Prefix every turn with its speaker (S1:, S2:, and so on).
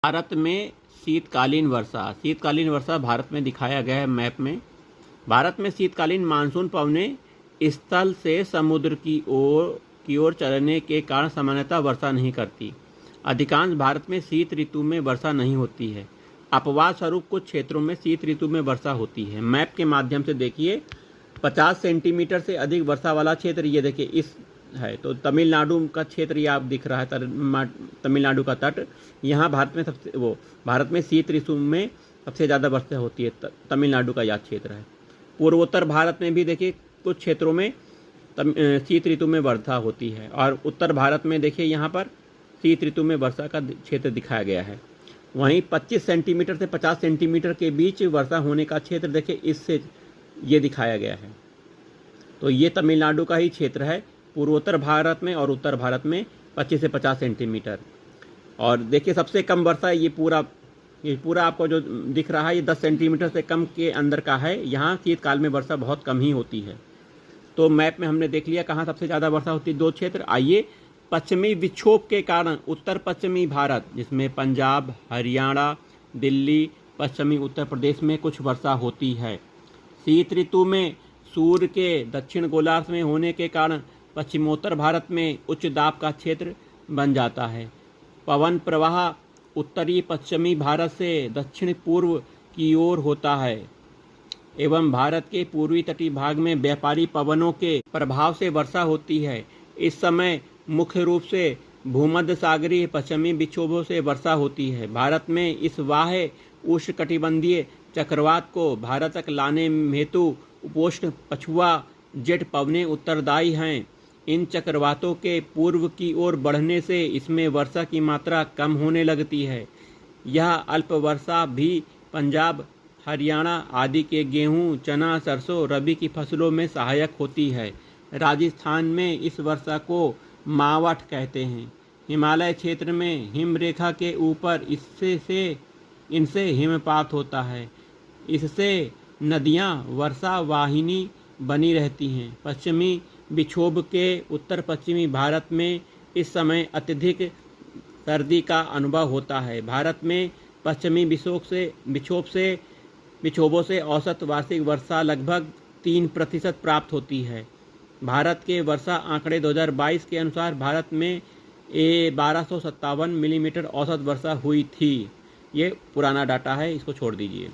S1: भारत में शीतकालीन वर्षा। शीतकालीन वर्षा भारत में दिखाया गया है मैप में। भारत में शीतकालीन मानसून पवनें स्थल से समुद्र की ओर चलने के कारण सामान्यतः वर्षा नहीं करती। अधिकांश भारत में शीत ऋतु में वर्षा नहीं होती है। अपवाद स्वरूप कुछ क्षेत्रों में शीत ऋतु में वर्षा होती है। मैप के माध्यम से देखिए, 50 सेंटीमीटर से अधिक वर्षा वाला क्षेत्र ये देखिए इस है। तो तमिलनाडु का क्षेत्र ये आप दिख रहा है, तमिलनाडु का तट। यहाँ भारत में शीत ऋतु में सबसे ज़्यादा वर्षा होती है। तमिलनाडु का यह क्षेत्र है। पूर्वोत्तर भारत में भी देखिए कुछ क्षेत्रों में शीत ऋतु में वर्षा होती है, और उत्तर भारत में देखिए यहाँ पर शीत ऋतु में वर्षा का क्षेत्र दिखाया गया है। वहीं 25 सेंटीमीटर से 50 सेंटीमीटर के बीच वर्षा होने का क्षेत्र देखिए इससे ये दिखाया गया है। तो ये तमिलनाडु का ही क्षेत्र है, पूर्वोत्तर भारत में और उत्तर भारत में 25 से 50 सेंटीमीटर। और देखिए सबसे कम वर्षा ये पूरा आपको जो दिख रहा है ये 10 सेंटीमीटर से कम के अंदर का है। यहाँ शीतकाल में वर्षा बहुत कम ही होती है। तो मैप में हमने देख लिया कहाँ सबसे ज़्यादा वर्षा होती है, दो क्षेत्र। आइए, पश्चिमी विक्षोभ के कारण उत्तर पश्चिमी भारत, जिसमें पंजाब, हरियाणा, दिल्ली, पश्चिमी उत्तर प्रदेश में कुछ वर्षा होती है। शीत ऋतु में सूर्य के दक्षिण गोलार्ध में होने के कारण पश्चिमोत्तर भारत में उच्च दाब का क्षेत्र बन जाता है। पवन प्रवाह उत्तरी पश्चिमी भारत से दक्षिण पूर्व की ओर होता है एवं भारत के पूर्वी तटीय भाग में व्यापारी पवनों के प्रभाव से वर्षा होती है। इस समय मुख्य रूप से भूमध्य सागरीय पश्चिमी विक्षोभों से वर्षा होती है। भारत में इस बाह्य उष्णकटिबंधीय चक्रवात को भारत तक लाने हेतु उपोष्ण पछुआ जेट पवनें उत्तरदायी हैं। इन चक्रवातों के पूर्व की ओर बढ़ने से इसमें वर्षा की मात्रा कम होने लगती है। यह अल्प वर्षा भी पंजाब, हरियाणा आदि के गेहूं, चना, सरसों, रबी की फसलों में सहायक होती है। राजस्थान में इस वर्षा को मावठ कहते हैं। हिमालय क्षेत्र में हिमरेखा के ऊपर इनसे हिमपात होता है। इससे नदियां वर्षा वाहिनी बनी रहती हैं। पश्चिमी विक्षोभ के उत्तर पश्चिमी भारत में इस समय अत्यधिक सर्दी का अनुभव होता है। भारत में पश्चिमी विक्षोभों से औसत वार्षिक वर्षा लगभग 3% प्राप्त होती है। भारत के वर्षा आंकड़े 2022 के अनुसार भारत में 1257 मिलीमीटर औसत वर्षा हुई थी। ये पुराना डाटा है, इसको छोड़ दीजिए।